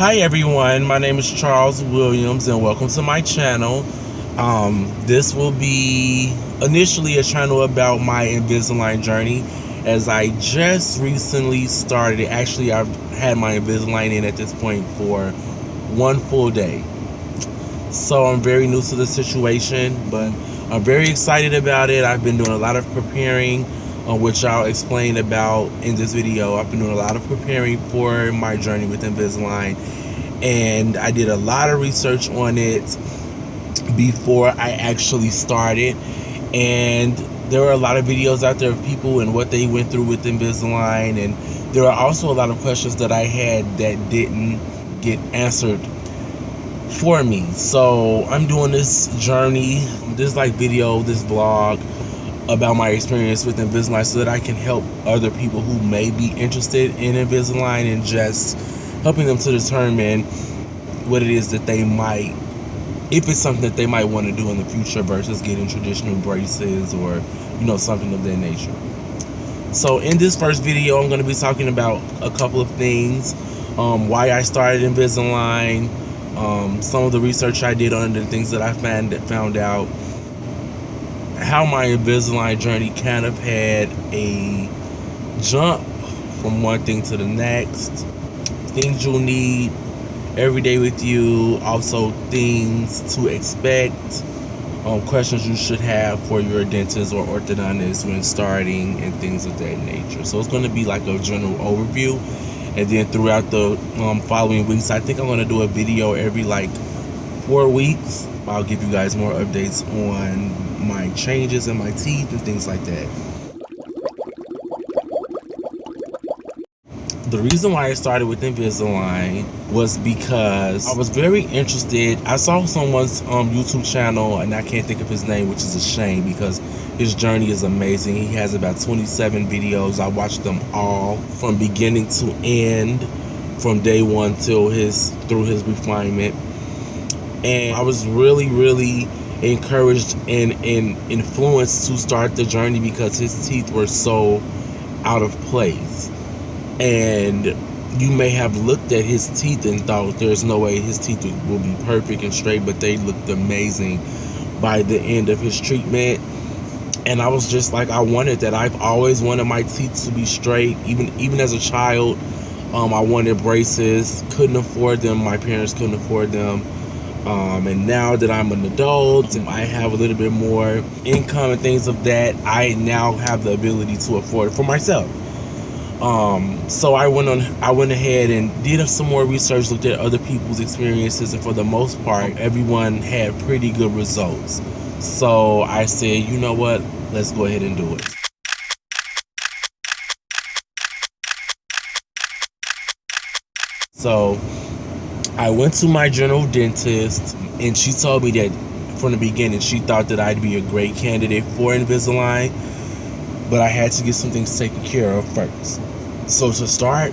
Hi everyone, my name is Charles Williams and welcome to my channel. This will be initially a channel about my Invisalign journey, as I just recently started. Actually, I've had my Invisalign in at this point for one full day. So I'm very new to the situation, but I'm very excited about it. I've been doing a lot of preparing, which I'll explain about in this video. I've been doing a lot of preparing for my journey with Invisalign, and I did a lot of research on it before I actually started. And there were a lot of videos out there of people and what they went through with Invisalign, and there are also a lot of questions that I had that didn't get answered for me. So I'm doing this journey, this video, this vlog about my experience with Invisalign, so that I can help other people who may be interested in Invisalign and just helping them to determine what it is that they might, if it's something that they might want to do in the future versus getting traditional braces or something of that nature. So in this first video, I'm going to be talking about a couple of things, why I started Invisalign, some of the research I did on the things that I found out, how my Invisalign journey kind of had a jump from one thing to the next, things you'll need every day with you, also things to expect, questions you should have for your dentist or orthodontist when starting, and things of that nature. So it's going to be like a general overview, and then throughout the following weeks, I think I'm going to do a video every 4 weeks. I'll give you guys more updates on my changes in my teeth and things like that. The reason why I started with Invisalign was because I was very interested. I saw someone's YouTube channel, and I can't think of his name, which is a shame because his journey is amazing. He has about 27 videos. I watched them all from beginning to end, from day one through his refinement. And I was really encouraged and influenced to start the journey because his teeth were so out of place. And you may have looked at his teeth and thought there's no way his teeth will be perfect and straight, but they looked amazing by the end of his treatment. And I was just like, I wanted that. I've always wanted my teeth to be straight. Even as a child, I wanted braces, couldn't afford them. My parents couldn't afford them. And now that I'm an adult and I have a little bit more income and things of that, I now have the ability to afford it for myself. So I went ahead and did some more research, looked at other people's experiences, and for the most part, everyone had pretty good results. So I said, you know what, let's go ahead and do it. So I went to my general dentist, and she told me that from the beginning she thought that I'd be a great candidate for Invisalign, but I had to get some things taken care of first. So to start,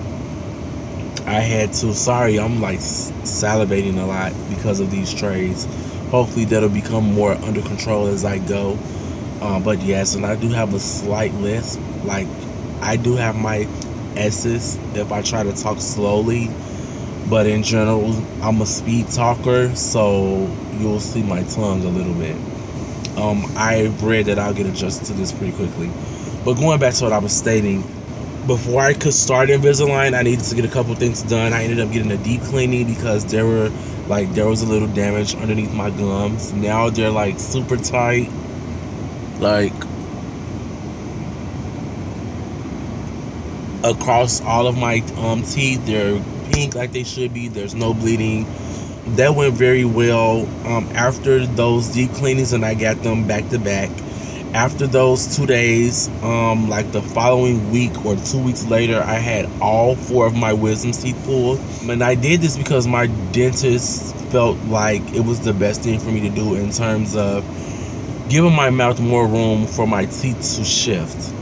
I had to, sorry, I'm salivating a lot because of these trays. Hopefully that'll become more under control as I go. But yes, and I do have a slight lisp. I do have my S's if I try to talk slowly. But in general, I'm a speed talker, so you'll see my tongue a little bit. I've read that I'll get adjusted to this pretty quickly. But going back to what I was stating, before I could start Invisalign, I needed to get a couple things done. I ended up getting a deep cleaning because there was a little damage underneath my gums. Now they're super tight, across all of my teeth. They're pink like they should be. There's no bleeding. That went very well. After those deep cleanings, and I got them back to back. After those 2 days, the following week or 2 weeks later, I had all 4 of my wisdom teeth pulled. And I did this because my dentist felt like it was the best thing for me to do in terms of giving my mouth more room for my teeth to shift.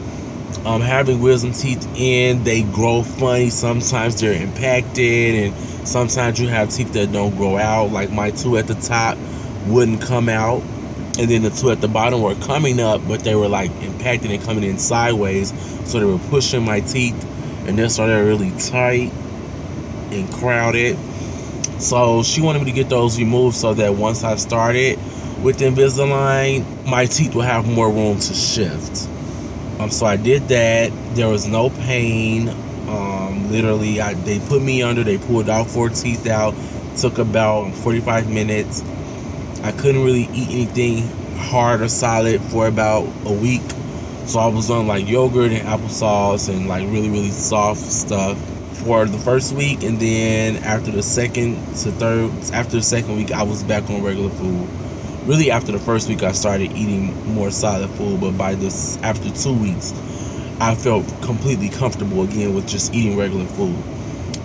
Having wisdom teeth in, they grow funny. Sometimes they're impacted, and sometimes you have teeth that don't grow out. Like my 2 at the top wouldn't come out, and then the 2 at the bottom were coming up, but they were impacted and coming in sideways, so they were pushing my teeth, and they started really tight and crowded. So she wanted me to get those removed so that once I started with Invisalign, my teeth would have more room to shift. So I did that. There was no pain. Literally, they put me under. They pulled all 4 teeth out. Took about 45 minutes. I couldn't really eat anything hard or solid for about a week. So I was on like yogurt and applesauce and like really, really soft stuff for the first week. And then after the second week, I was back on regular food. Really, after the first week, I started eating more solid food. But after 2 weeks, I felt completely comfortable again with just eating regular food.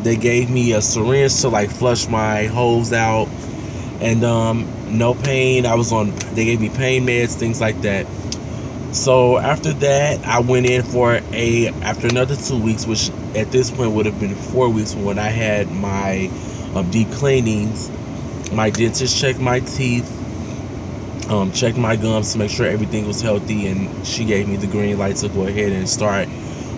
They gave me a syringe to like flush my holes out, and no pain. They gave me pain meds, things like that. So after that, I went in after another 2 weeks, which at this point would have been 4 weeks from when I had my deep cleanings. My dentist checked my teeth, checked my gums to make sure everything was healthy, and she gave me the green light to go ahead and start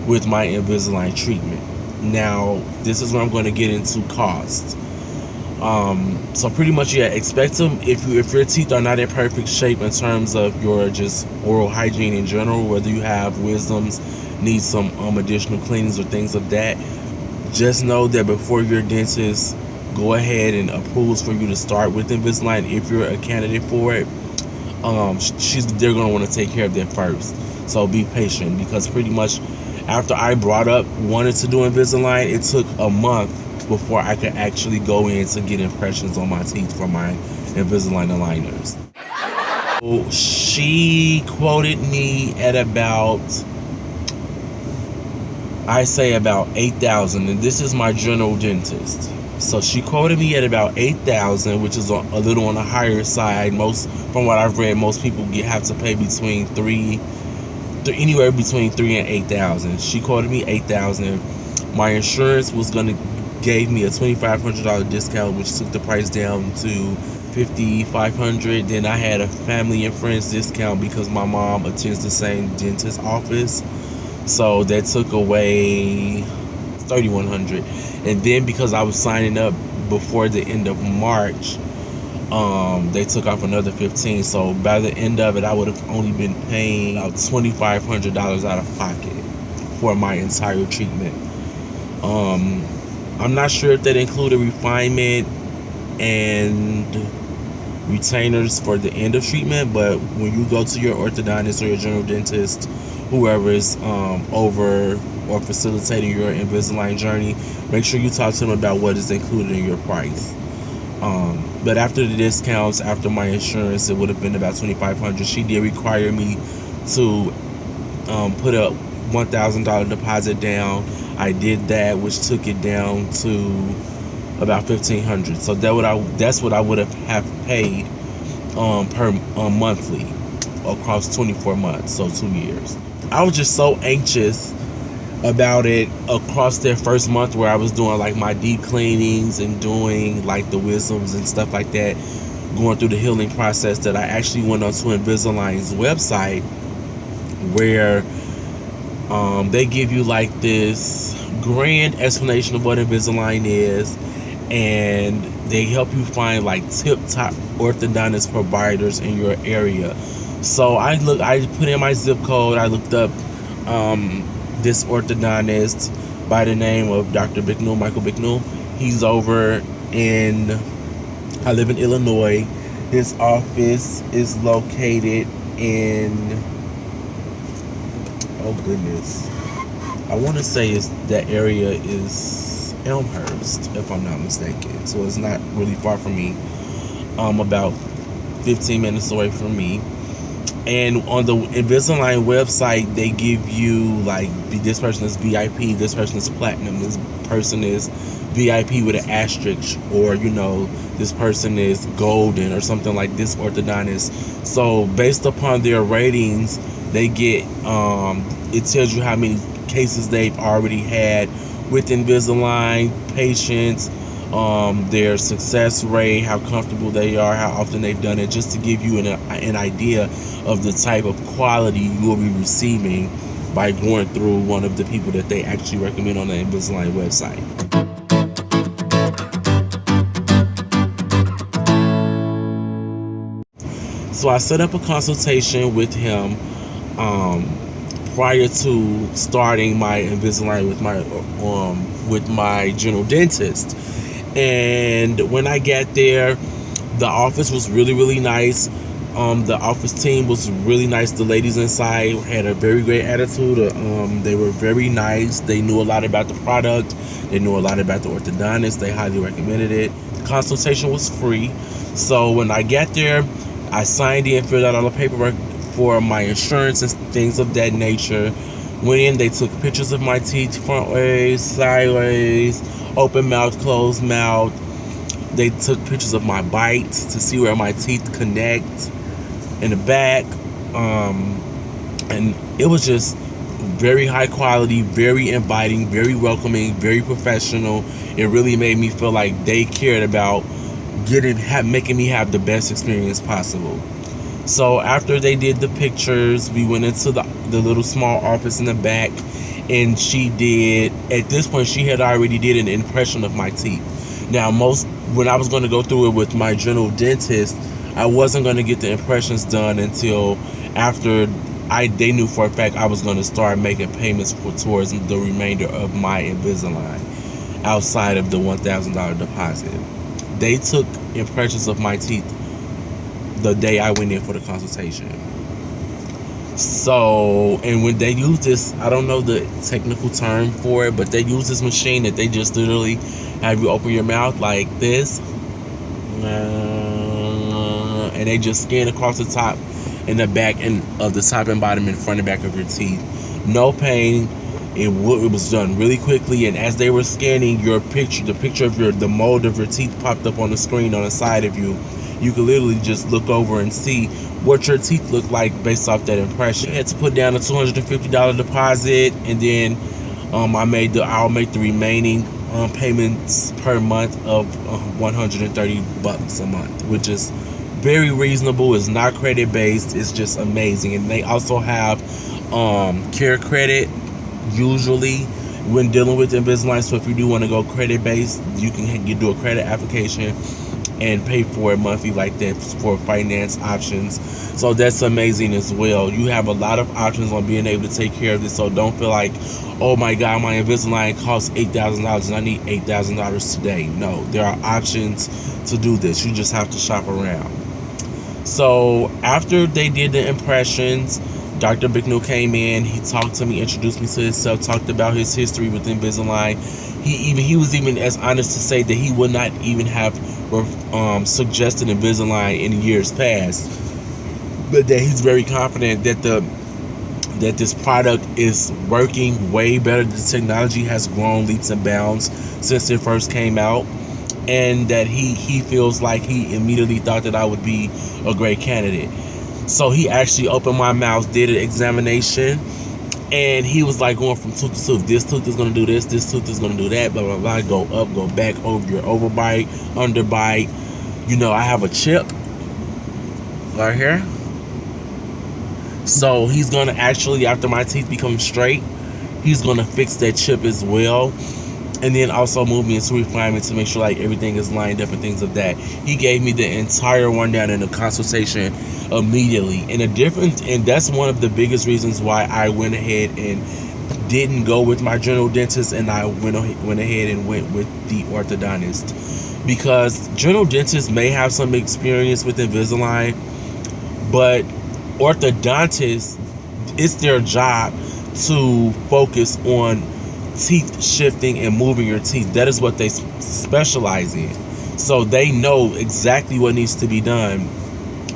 with my Invisalign treatment. Now, this is where I'm going to get into cost. So pretty much, yeah, expect them if your teeth are not in perfect shape in terms of your just oral hygiene in general, whether you have wisdoms, need some additional cleanings or things of that. Just know that before your dentist go ahead and approves for you to start with Invisalign, if you're a candidate for it, they're going to want to take care of that first. So be patient, because pretty much after I wanted to do Invisalign, it took a month before I could actually go in to get impressions on my teeth for my Invisalign aligners. So she quoted me at about $8,000, and this is my general dentist. So she quoted me at about $8,000, which is a little on the higher side. From what I've read, most people have to pay anywhere between $3,000 and $8,000. She quoted me $8,000. My insurance gave me a $2,500 discount, which took the price down to $5,500. Then I had a family and friends discount because my mom attends the same dentist office, so that took away $3,100. And then because I was signing up before the end of March, they took off another $15,000. So by the end of it, I would have only been paying about $2,500 out of pocket for my entire treatment. I'm not sure if that included refinement and retainers for the end of treatment, but when you go to your orthodontist or your general dentist, whoever is over or facilitating your Invisalign journey, make sure you talk to them about what is included in your price. But after the discounts, after my insurance, it would have been about $2,500. She did require me to put a $1,000 deposit down. I did that, which took it down to about $1,500. So that's what I would have paid per monthly across 24 months, so 2 years. I was just so anxious about it across that first month, where I was doing like my deep cleanings and doing like the wisdoms and stuff like that, going through the healing process, that I actually went onto Invisalign's website, where they give you like this grand explanation of what Invisalign is, and they help you find like tip-top orthodontist providers in your area. So I put in my zip code. I looked up this orthodontist by the name of Dr. Michael Bicknell. He's over I live in Illinois. His office is located in, oh goodness, I want to say that area is Elmhurst, if I'm not mistaken. So it's not really far from me. About 15 minutes away from me. And on the Invisalign website, they give you like, this person is VIP, this person is platinum, this person is VIP with an asterisk, or this person is golden or something like this orthodontist. So based upon their ratings, they get it tells you how many cases they've already had with Invisalign patients, their success rate, how comfortable they are, how often they've done it, just to give you an idea of the type of quality you will be receiving by going through one of the people that they actually recommend on the Invisalign website. So I set up a consultation with him prior to starting my Invisalign with my general dentist. And when I got there, the office was really, really nice. The office team was really nice. The ladies inside had a very great attitude. They were very nice. They knew a lot about the product. They knew a lot about the orthodontist. They highly recommended it. The consultation was free. So when I got there, I signed in, filled out all the paperwork for my insurance and things of that nature. Went in, they took pictures of my teeth, front ways, sideways, open mouth, closed mouth. They took pictures of my bite to see where my teeth connect in the back. And it was just very high quality, very inviting, very welcoming, very professional. It really made me feel like they cared about making me have the best experience possible. So after they did the pictures, we went into the little small office in the back, and at this point she had already did an impression of my teeth. Now when I was going to go through it with my general dentist, I wasn't going to get the impressions done until after they knew for a fact I was going to start making payments towards the remainder of my Invisalign outside of the $1,000 deposit. They took impressions of my teeth the day I went in for the consultation. So, and when they use this, I don't know the technical term for it, but they use this machine that they just literally have you open your mouth like this, and they just scan across the top and the back and of the top and bottom and front and back of your teeth. No pain. It was done really quickly, and as they were scanning the picture of the mold of your teeth popped up on the screen on the side of you. You could literally just look over and see what your teeth look like based off that impression. I had to put down a $250 deposit, and then I'll make the remaining payments per month of $130 a month, which is very reasonable. It's not credit based. It's just amazing. And they also have care credit usually when dealing with Invisalign. So if you do want to go credit based, you can do a credit application and pay for it monthly like that for finance options. So that's amazing as well. You have a lot of options on being able to take care of this. So don't feel like, oh my God, my Invisalign costs $8,000 and I need $8,000 today. No, there are options to do this. You just have to shop around. So after they did the impressions, Dr. Bicknell came in. He talked to me, introduced me to himself, talked about his history with Invisalign. He was even as honest to say that he would not even have suggested Invisalign in years past, but that he's very confident that this product is working way better. The technology has grown leaps and bounds since it first came out, and that he feels like he immediately thought that I would be a great candidate. So he actually opened my mouth, did an examination, and he was like going from tooth to tooth. This tooth is going to do this tooth is going to do that, blah, blah, blah. Go up, go back, over your overbite, underbite. You know, I have a chip right here. So he's going to actually, after my teeth become straight, he's going to fix that chip as well. And then also move me into refinement to make sure like everything is lined up and things of that. He gave me the entire rundown in the consultation immediately. And that's one of the biggest reasons why I went ahead and didn't go with my general dentist, and I went ahead and went with the orthodontist. Because general dentists may have some experience with Invisalign, but orthodontists, it's their job to focus on teeth shifting and moving your teeth. That is what they specialize in. So they know exactly what needs to be done,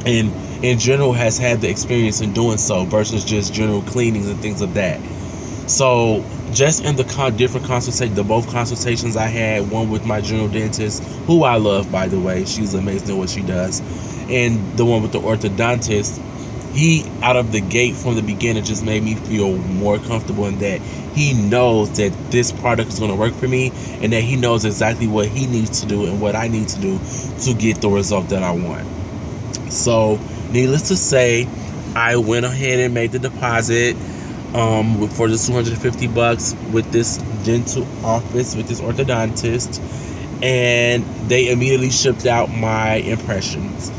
and in general has had the experience in doing so versus just general cleanings and things of that. So just in the different consultations, both consultations I had, one with my general dentist, who I love, by the way, she's amazing at what she does, and the one with the orthodontist, he out of the gate from the beginning just made me feel more comfortable in that he knows that this product is going to work for me, and that he knows exactly what he needs to do and what I need to do to get the result that I want. So needless to say, I went ahead and made the deposit for the $250 with this dental office, with this orthodontist, and they immediately shipped out my impressions.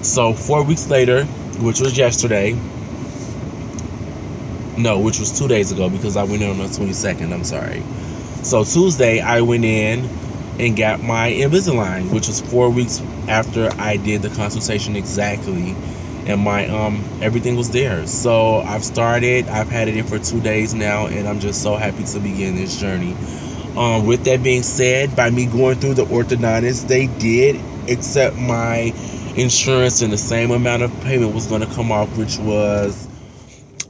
So 4 weeks later, which was yesterday, no, which was 2 days ago because I went in on the 22nd, I'm sorry. So Tuesday, I went in and got my Invisalign, which was 4 weeks after I did the consultation exactly. And my everything was there. So I've had it in for 2 days now, and I'm just so happy to begin this journey. With that being said, by me going through the orthodontist, they did accept my insurance, and the same amount of payment was going to come off, which was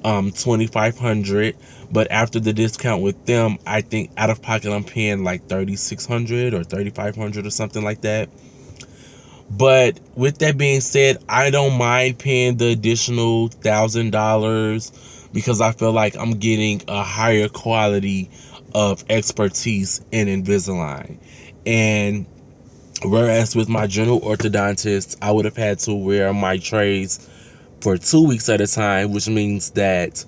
$2,500. But after the discount with them, I think out of pocket I'm paying like $3,600 or $3,500 or something like that. But with that being said, I don't mind paying the additional $1,000 because I feel like I'm getting a higher quality of expertise in Invisalign. And whereas with my general orthodontist, I would have had to wear my trays for 2 weeks at a time, which means that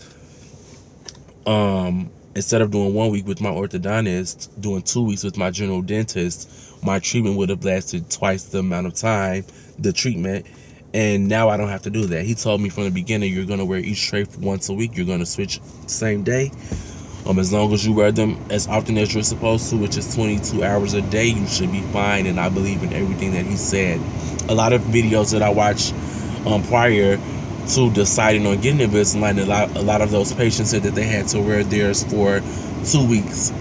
instead of doing 1 week with my orthodontist, doing 2 weeks with my general dentist, my treatment would have lasted twice the amount of time, the treatment, and now I don't have to do that. He told me from the beginning, you're going to wear each tray once a week, you're going to switch the same day. As long as you wear them as often as you're supposed to, which is 22 hours a day, you should be fine, and I believe in everything that he said. A lot of videos that I watched prior to deciding on getting Invisalign, a lot of those patients said that they had to wear theirs for 2 weeks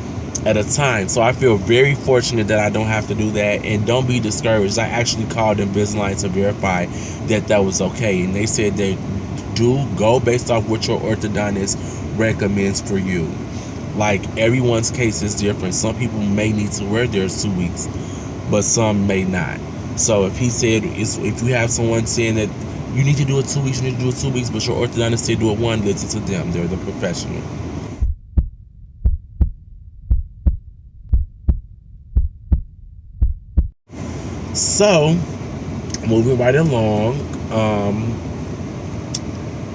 at a time. So I feel very fortunate that I don't have to do that, and don't be discouraged. I actually called Invisalign to verify that that was okay, and they said they do go based off what your orthodontist recommends for you. Like, everyone's case is different. Some people may need to wear theirs 2 weeks, but some may not. So if he said, if you have someone saying that you need to do it 2 weeks, you need to do it 2 weeks, but your orthodontist said do it 1, listen to them. They're the professional. So, moving right along,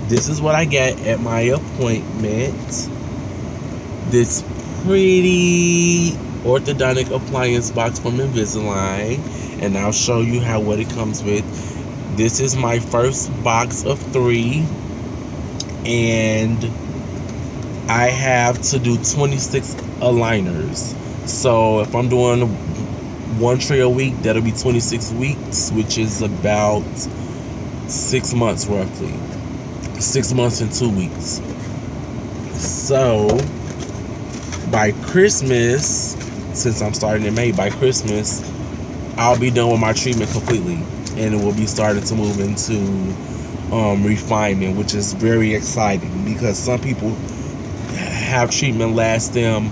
this is what I get at my appointment. This pretty orthodontic appliance box from Invisalign, and I'll show you what it comes with. This is my first box of 3, and I have to do 26 aligners. So if I'm doing 1 tray a week, that'll be 26 weeks, which is about 6 months roughly. 6 months and 2 weeks. So by Christmas, since I'm starting in May, by Christmas, I'll be done with my treatment completely, and it will be starting to move into refinement, which is very exciting because some people have treatment last them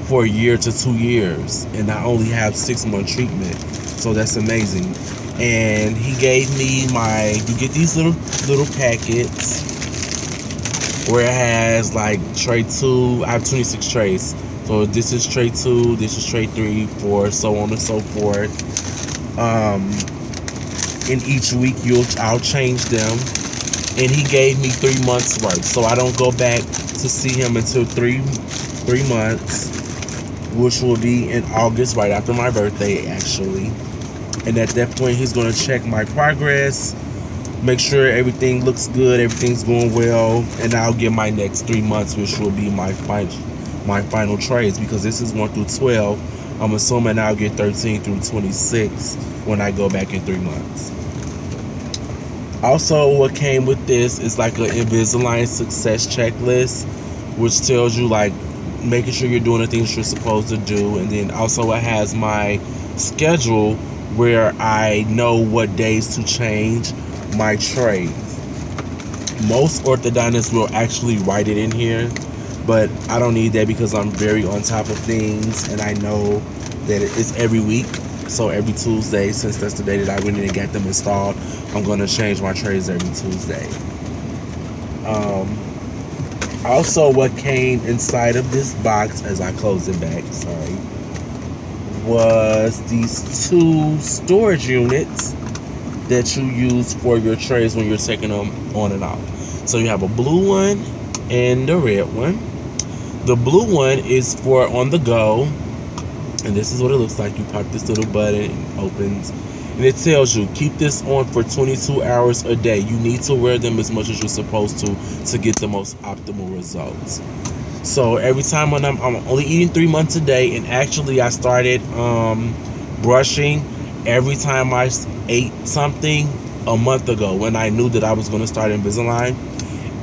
for 1 year to 2 years, and I only have 6-month treatment, so that's amazing. And he gave me you get these little packets where it has like tray 2. I have 26 trays, so this is tray 2, this is tray 3, 4, so on and so forth. In each week I'll change them, and he gave me 3 months worth, so I don't go back to see him until 3 months, which will be in August, right after my birthday actually. And at that point he's going to check my progress, make sure everything looks good, everything's going well, and I'll get my next 3 months, which will be my final trays, because this is 1 through 12. I'm assuming I'll get 13 through 26 when I go back in 3 months. Also, what came with this is like an Invisalign success checklist, which tells you like making sure you're doing the things you're supposed to do. And then also it has my schedule where I know what days to change my trays. Most orthodontists will actually write it in here, but I don't need that because I'm very on top of things, and I know that it's every week. So every Tuesday, since that's the day that I went in and got them installed, I'm going to change my trays every Tuesday. Also, what came inside of this box, as I close it back, sorry, was these 2 storage units that you use for your trays when you're taking them on and off. So you have a blue one and a red one. The blue one is for on the go, and this is what it looks like. You pop this little button, it opens, and it tells you keep this on for 22 hours a day. You need to wear them as much as you're supposed to get the most optimal results. So every time when I'm only eating 3 months a day, and actually I started brushing every time I ate something a month ago when I knew that I was going to start Invisalign,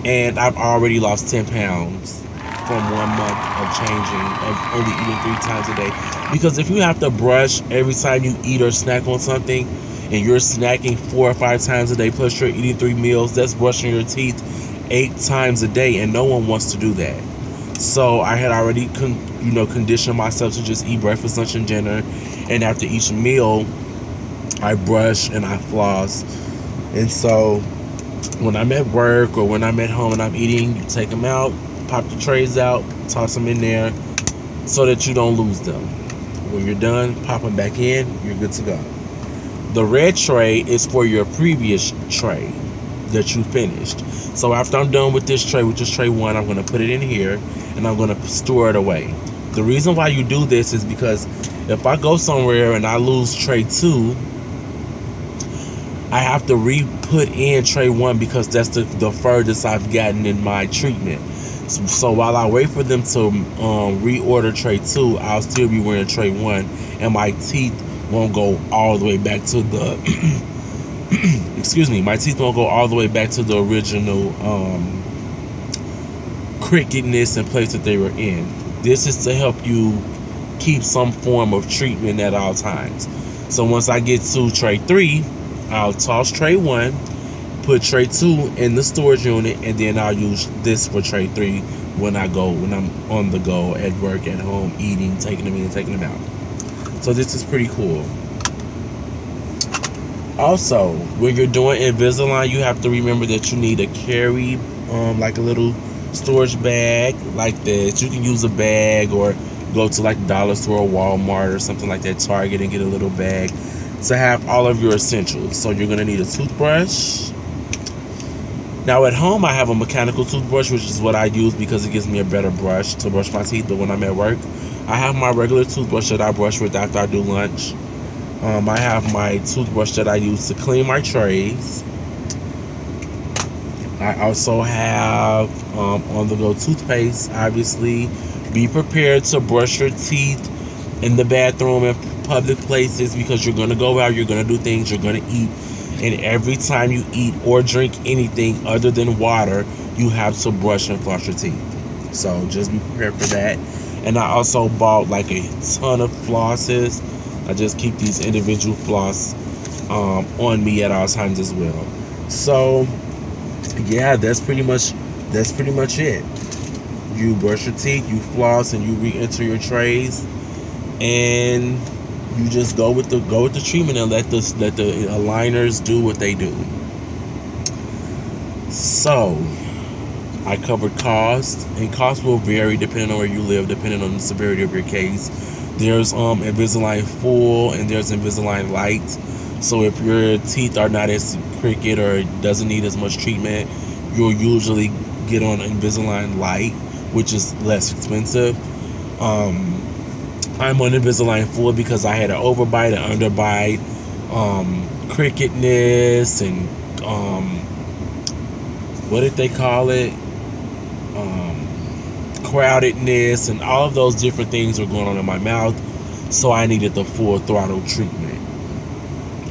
and I've already lost 10 pounds from 1 month of changing, of only eating 3 times a day. Because if you have to brush every time you eat or snack on something, and you're snacking 4 or 5 times a day, plus you're eating 3 meals, that's brushing your teeth 8 times a day, and no one wants to do that. So I had already conditioned myself to just eat breakfast, lunch, and dinner, and after each meal I brush and I floss. And so when I'm at work or when I'm at home and I'm eating, you take them out, pop the trays out, toss them in there so that you don't lose them. When you're done, pop them back in, you're good to go. The red tray is for your previous tray that you finished. So after I'm done with this tray, which is tray 1, I'm going to put it in here and I'm going to store it away. The reason why you do this is because if I go somewhere and I lose tray 2, I have to re-put in tray 1 because that's the furthest I've gotten in my treatment. So while I wait for them to reorder tray 2, I'll still be wearing tray 1, and my teeth won't go all the way back to the excuse me, my teeth won't go all the way back to the original crookedness and place that they were in. This is to help you keep some form of treatment at all times. So once I get to tray 3, I'll toss tray 1, put tray 2 in the storage unit, and then I'll use this for tray 3 when I'm on the go, at work, at home, eating, taking them in, taking them out. So this is pretty cool. Also, when you're doing Invisalign, you have to remember that you need to carry like a little storage bag like this. You can use a bag or go to like Dollar Store or Walmart or something like that, Target, and get a little bag to have all of your essentials. So you're going to need a toothbrush. Now at home I have a mechanical toothbrush, which is what I use because it gives me a better brush to brush my teeth. But when I'm at work, I have my regular toothbrush that I brush with after I do lunch. I have my toothbrush that I use to clean my trays. I also have on-the-go toothpaste. Obviously, be prepared to brush your teeth in the bathroom and public places because you're going to go out, you're going to do things, you're going to eat. And every time you eat or drink anything other than water, you have to brush and floss your teeth. So just be prepared for that. And I also bought like a ton of flosses. I just keep these individual floss on me at all times as well. So yeah, that's pretty much it. You brush your teeth, you floss, and you re-enter your trays, and you just go with the treatment and let the aligners do what they do. So I covered cost, and cost will vary depending on where you live, depending on the severity of your case. There's Invisalign Full and there's Invisalign Light. So if your teeth are not as crooked or doesn't need as much treatment, you'll usually get on Invisalign Light, which is less expensive. I'm on Invisalign Full because I had an overbite, an underbite, crookedness, and what did they call it? Crowdedness, and all of those different things are going on in my mouth. So I needed the full throttle treatment.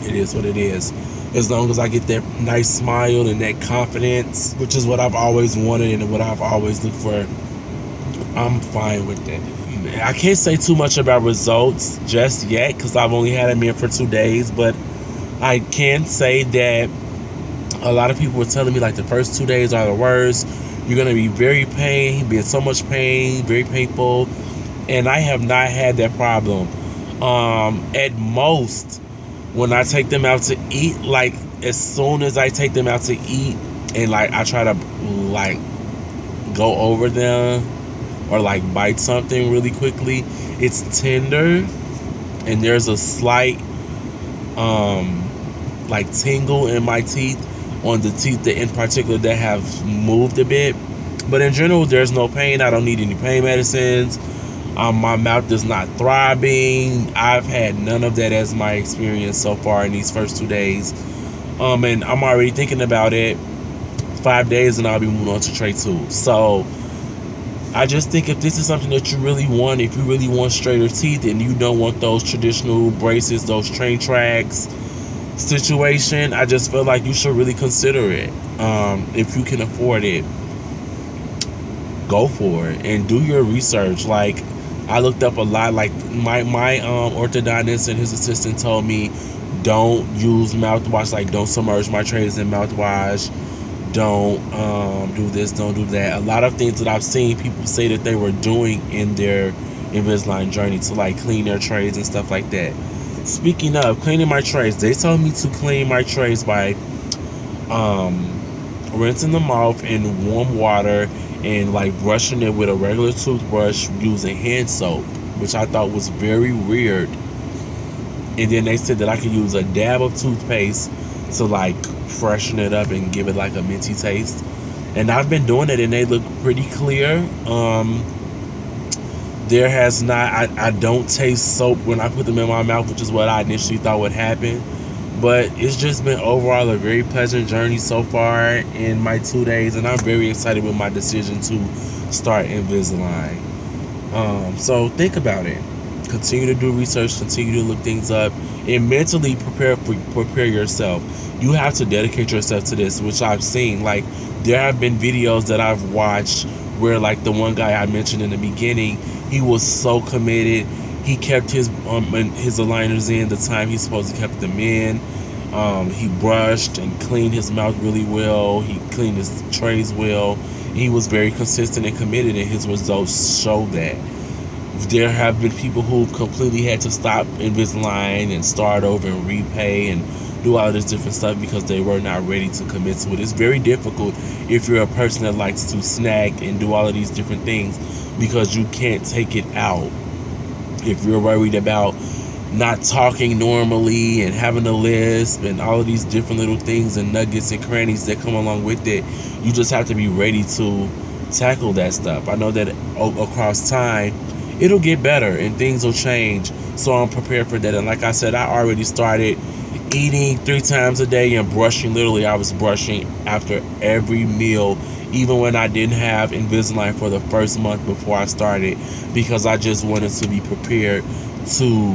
It is what it is. As long as I get that nice smile and that confidence, which is what I've always wanted and what I've always looked for, I'm fine with it. I can't say too much about results just yet because I've only had them in for 2 days, but I can say that a lot of people were telling me like the first 2 days are the worst. You're going to be be in so much pain, very painful, and I have not had that problem. At most, when I take them out to eat, like as soon as I take them out to eat and like I try to like go over them or like bite something really quickly, it's tender and there's a slight like tingle in my teeth, on the teeth that in particular that have moved a bit. But in general, there's no pain. I don't need any pain medicines. My mouth is not throbbing. I've had none of that as my experience so far in these first 2 days. And I'm already thinking about it. 5 days and I'll be moving on to tray 2. So I just think if this is something that you really want, if you really want straighter teeth and you don't want those traditional braces, those train tracks situation, I just feel like you should really consider it. If you can afford it, go for it and do your research. Like, I looked up a lot. Like my orthodontist and his assistant told me, don't use mouthwash. Like, don't submerge my trays in mouthwash. Don't do this, don't do that. A lot of things that I've seen people say that they were doing in their Invisalign journey to like clean their trays and stuff like that. Speaking of cleaning my trays, they told me to clean my trays by rinsing them off in warm water and like brushing it with a regular toothbrush using hand soap, which I thought was very weird. And then they said that I could use a dab of toothpaste to like freshen it up and give it like a minty taste. And I've been doing it and they look pretty clear. There has not, I don't taste soap when I put them in my mouth, which is what I initially thought would happen. But it's just been overall a very pleasant journey so far in my 2 days, and I'm very excited with my decision to start Invisalign. So think about it. Continue to do research, continue to look things up, and mentally prepare yourself. You have to dedicate yourself to this, which I've seen. Like, there have been videos that I've watched where, like, the one guy I mentioned in the beginning, he was so committed. He kept his aligners in the time he's supposed to keep them in. He brushed and cleaned his mouth really well. He cleaned his trays well. He was very consistent and committed, and his results show that. There have been people who've completely had to stop Invisalign and start over and repay and do all this different stuff because they were not ready to commit to it. It's very difficult if you're a person that likes to snack and do all of these different things because you can't take it out. If you're worried about not talking normally and having a lisp and all of these different little things and nuggets and crannies that come along with it, you just have to be ready to tackle that stuff. I know that across time, it'll get better and things will change. So I'm prepared for that. And like I said, I already started eating 3 times a day and brushing. Literally, I was brushing after every meal, even when I didn't have Invisalign for the first month before I started, because I just wanted to be prepared to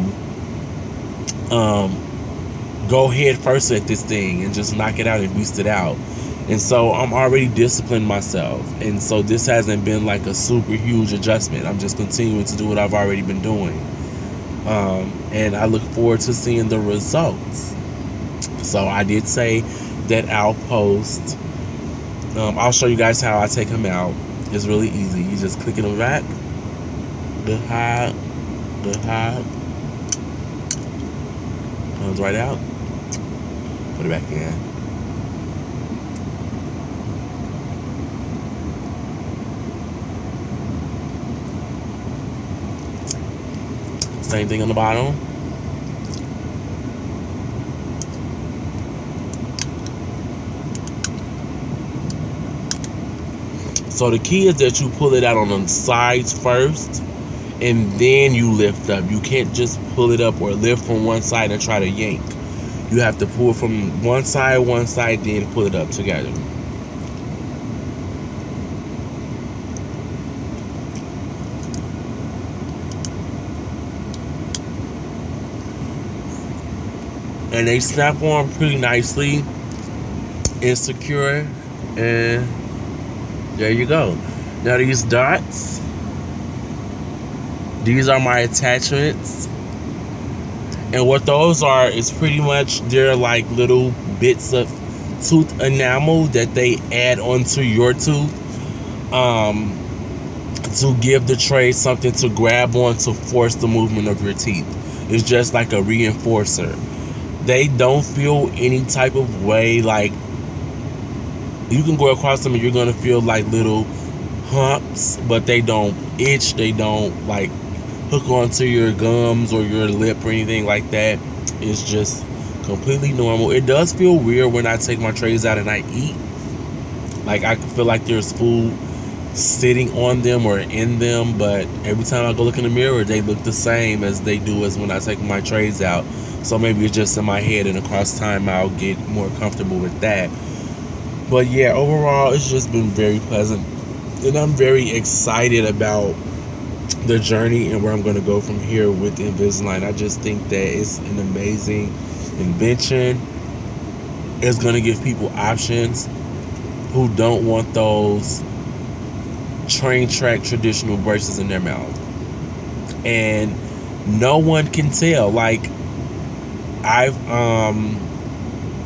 go head first at this thing and just knock it out and beast it out. And so I'm already disciplined myself. And so this hasn't been like a super huge adjustment. I'm just continuing to do what I've already been doing. And I look forward to seeing the results. So I did say that I'll post. I'll show you guys how I take them out. It's really easy. You just click it on the back, the hide, comes right out. Put it back in. Same thing on the bottom. So the key is that you pull it out on the sides first, and then you lift up. You can't just pull it up or lift from one side and try to yank. You have to pull from one side, then pull it up together. And they snap on pretty nicely and secure, and there you go. Now these dots, these are my attachments, and what those are is pretty much, they're like little bits of tooth enamel that they add onto your tooth to give the tray something to grab on to force the movement of your teeth. It's just like a reinforcer. They don't feel any type of way. Like, you can go across them and you're gonna feel like little humps, but they don't itch. They don't like hook onto your gums or your lip or anything like that. It's just completely normal. It does feel weird when I take my trays out and I eat. Like, I feel like there's food sitting on them or in them, but every time I go look in the mirror, they look the same as they do as when I take my trays out. So maybe it's just in my head, and across time I'll get more comfortable with that. But yeah, overall it's just been very pleasant, and I'm very excited about the journey and where I'm going to go from here with Invisalign. I just think that it's an amazing invention. It's going to give people options who don't want those train track traditional braces in their mouth, and no one can tell. Like, I've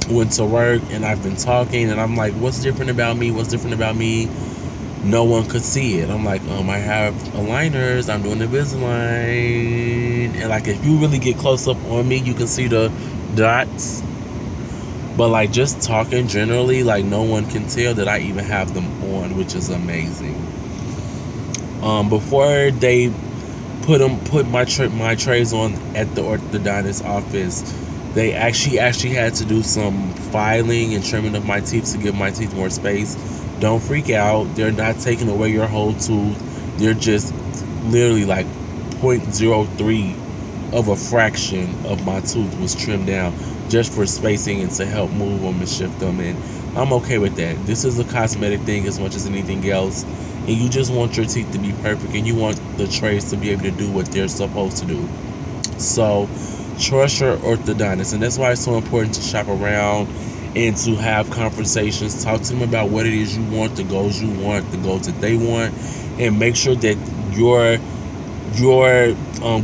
went to work and I've been talking and I'm like, what's different about me? No one could see it. I'm like, I have aligners, I'm doing Invisalign, and like, if you really get close up on me, you can see the dots. But like, just talking generally, like, no one can tell that I even have them on, which is amazing. Before they put my trays on at the orthodontist office, they actually had to do some filing and trimming of my teeth to give my teeth more space. Don't freak out. They're not taking away your whole tooth. They're just literally like 0.03 of a fraction of my tooth was trimmed down, just for spacing and to help move them and shift them. And I'm okay with that. This is a cosmetic thing as much as anything else. And you just want your teeth to be perfect, and you want the trays to be able to do what they're supposed to do. So trust your orthodontist, and that's why it's so important to shop around and to have conversations. Talk to them about what it is you want, the goals you want, the goals that they want, and make sure that your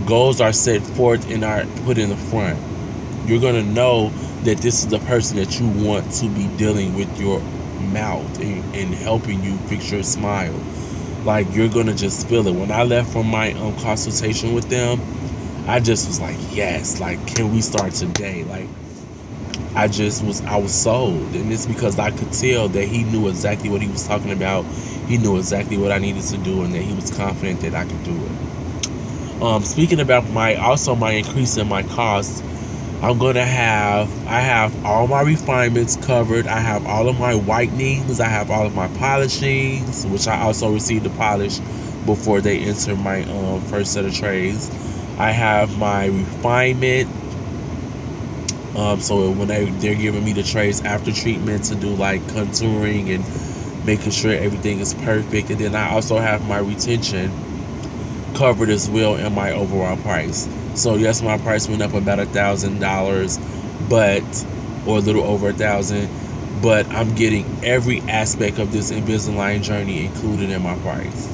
goals are set forth and are put in the front. You're gonna know that this is the person that you want to be dealing with your mouth and helping you fix your smile. Like, you're gonna just feel it. When I left from my consultation with them, I just was like, yes, like, can we start today? Like, I was sold. And it's because I could tell that he knew exactly what he was talking about. He knew exactly what I needed to do, and that he was confident that I could do it. Speaking about my increase in my costs, I have all my refinements covered. I have all of my whitenings. I have all of my polishings, which I also received the polish before they enter my first set of trays. I have my refinement. So when they're giving me the trays after treatment to do like contouring and making sure everything is perfect. And then I also have my retention covered as well in my overall price. So yes, my price went up about $1,000, or a little over $1,000, but I'm getting every aspect of this Invisalign journey included in my price,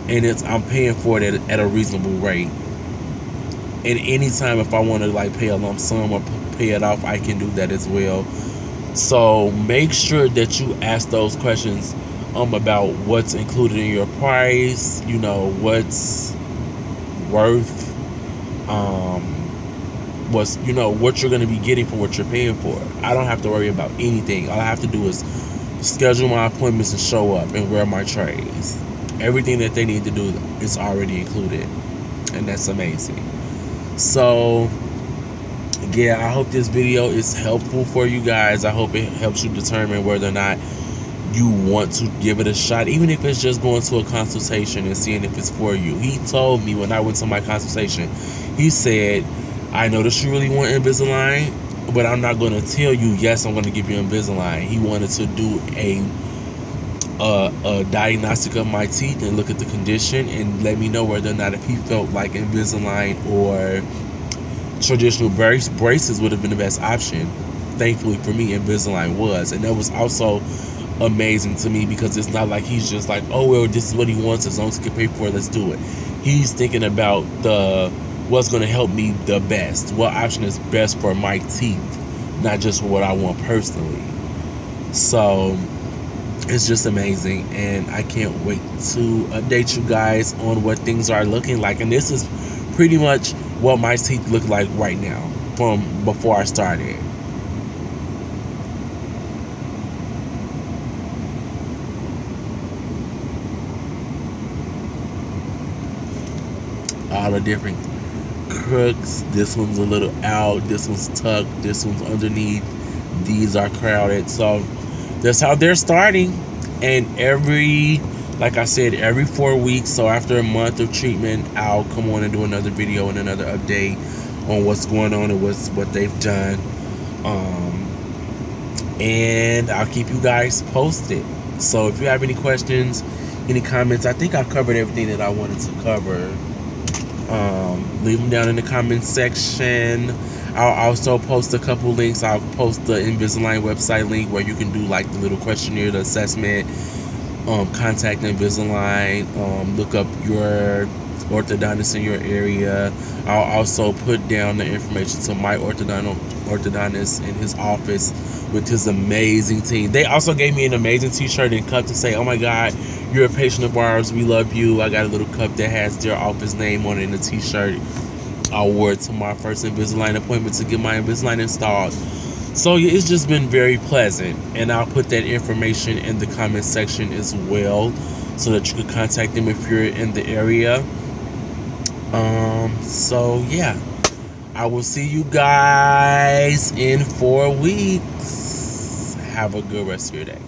and I'm paying for it at a reasonable rate. And anytime, if I want to like pay a lump sum or pay it off, I can do that as well. So make sure that you ask those questions about what's included in your price, what's worth, what you're going to be getting for what you're paying for. I don't have to worry about anything. All I have to do is schedule my appointments and show up and wear my trays. Everything that they need to do is already included, and that's amazing. So yeah, I hope this video is helpful for you guys. I hope it helps you determine whether or not you want to give it a shot, even if it's just going to a consultation and seeing if it's for you. He told me when I went to my consultation, he said, I noticed you really want Invisalign, but I'm not going to tell you, yes, I'm going to give you Invisalign. He wanted to do a diagnostic of my teeth and look at the condition and let me know whether or not, if he felt like Invisalign or traditional braces would have been the best option. Thankfully for me, Invisalign was, and that was also amazing to me, because it's not like he's just like, oh well, this is what he wants, as long as he can pay for it, let's do it. He's thinking about what's going to help me the best, what option is best for my teeth, not just for what I want personally. So it's just amazing, and I can't wait to update you guys on what things are looking like. And this is pretty much what my teeth look like right now from before I started. All the different crooks. This one's a little out, this one's tucked, this one's underneath, these are crowded. So that's how they're starting, and every Like I said, every 4 weeks. So after a month of treatment, I'll come on and do another video and another update on what's going on and what they've done. And I'll keep you guys posted. So if you have any questions, any comments, I think I covered everything that I wanted to cover. Leave them down in the comments section. I'll also post a couple links. I'll post the Invisalign website link where you can do like the little questionnaire, the assessment, contact Invisalign, look up your orthodontist in your area. I'll also put down the information to my orthodontist in his office with his amazing team. They also gave me an amazing t-shirt and cup to say, oh my God, you're a patient of ours, we love you. I got a little cup that has their office name on it in a t-shirt. I wore it to my first Invisalign appointment to get my Invisalign installed. So yeah, it's just been very pleasant, and I'll put that information in the comment section as well so that you can contact them if you're in the area. So yeah, I will see you guys in 4 weeks. Have a good rest of your day.